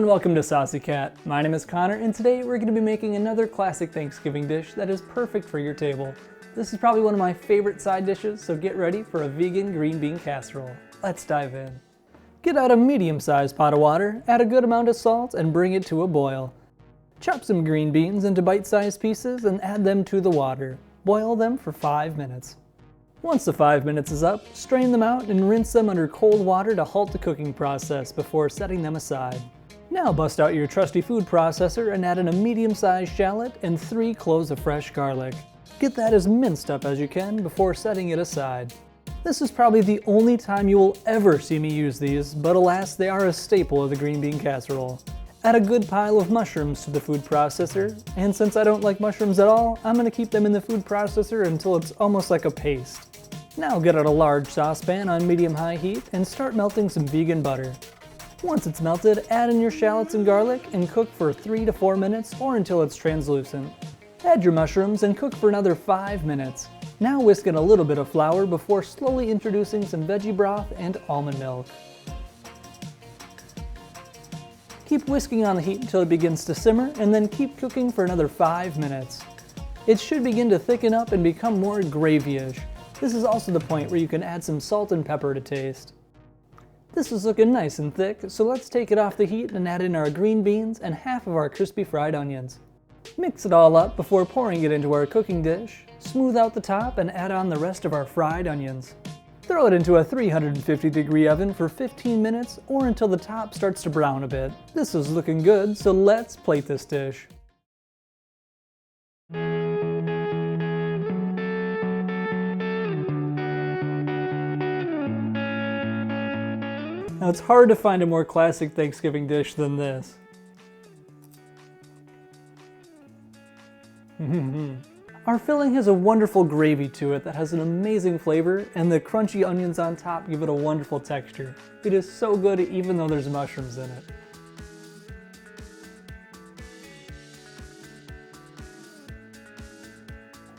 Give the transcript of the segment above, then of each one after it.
welcome to Saucy Cat. My name is Connor, and today we're going to be making another classic Thanksgiving dish that is perfect for your table. This is probably one of my favorite side dishes, so get ready for a vegan green bean casserole. Let's dive in. Get out a medium-sized pot of water, add a good amount of salt, and bring it to a boil. Chop some green beans into bite-sized pieces and add them to the water. Boil them for 5 minutes. Once the 5 minutes is up, strain them out and rinse them under cold water to halt the cooking process before setting them aside. Now bust out your trusty food processor and add in a medium-sized shallot and 3 cloves of fresh garlic. Get that as minced up as you can before setting it aside. This is probably the only time you will ever see me use these, but alas, they are a staple of the green bean casserole. Add a good pile of mushrooms to the food processor, and since I don't like mushrooms at all, I'm going to keep them in the food processor until it's almost like a paste. Now get out a large saucepan on medium-high heat and start melting some vegan butter. Once it's melted, add in your shallots and garlic and cook for 3 to 4 minutes or until it's translucent. Add your mushrooms and cook for another 5 minutes. Now whisk in a little bit of flour before slowly introducing some veggie broth and almond milk. Keep whisking on the heat until it begins to simmer and then keep cooking for another 5 minutes. It should begin to thicken up and become more gravy-ish. This is also the point where you can add some salt and pepper to taste. This is looking nice and thick, so let's take it off the heat and add in our green beans and half of our crispy fried onions. Mix it all up before pouring it into our cooking dish. Smooth out the top and add on the rest of our fried onions. Throw it into a 350-degree oven for 15 minutes or until the top starts to brown a bit. This is looking good, so let's plate this dish. Now it's hard to find a more classic Thanksgiving dish than this. Our filling has a wonderful gravy to it that has an amazing flavor, and the crunchy onions on top give it a wonderful texture. It is so good even though there's mushrooms in it.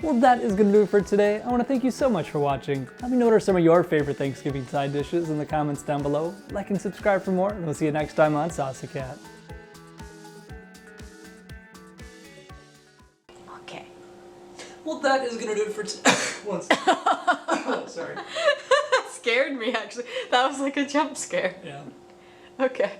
Well, that is going to do it for today. I want to thank you so much for watching. Let me know what are some of your favorite Thanksgiving side dishes in the comments down below. Like and subscribe for more, and we'll see you next time on Saucy Cat. Okay. Well, that is going to do it for today. Oh, sorry. That scared me, actually. That was like a jump scare. Yeah. Okay.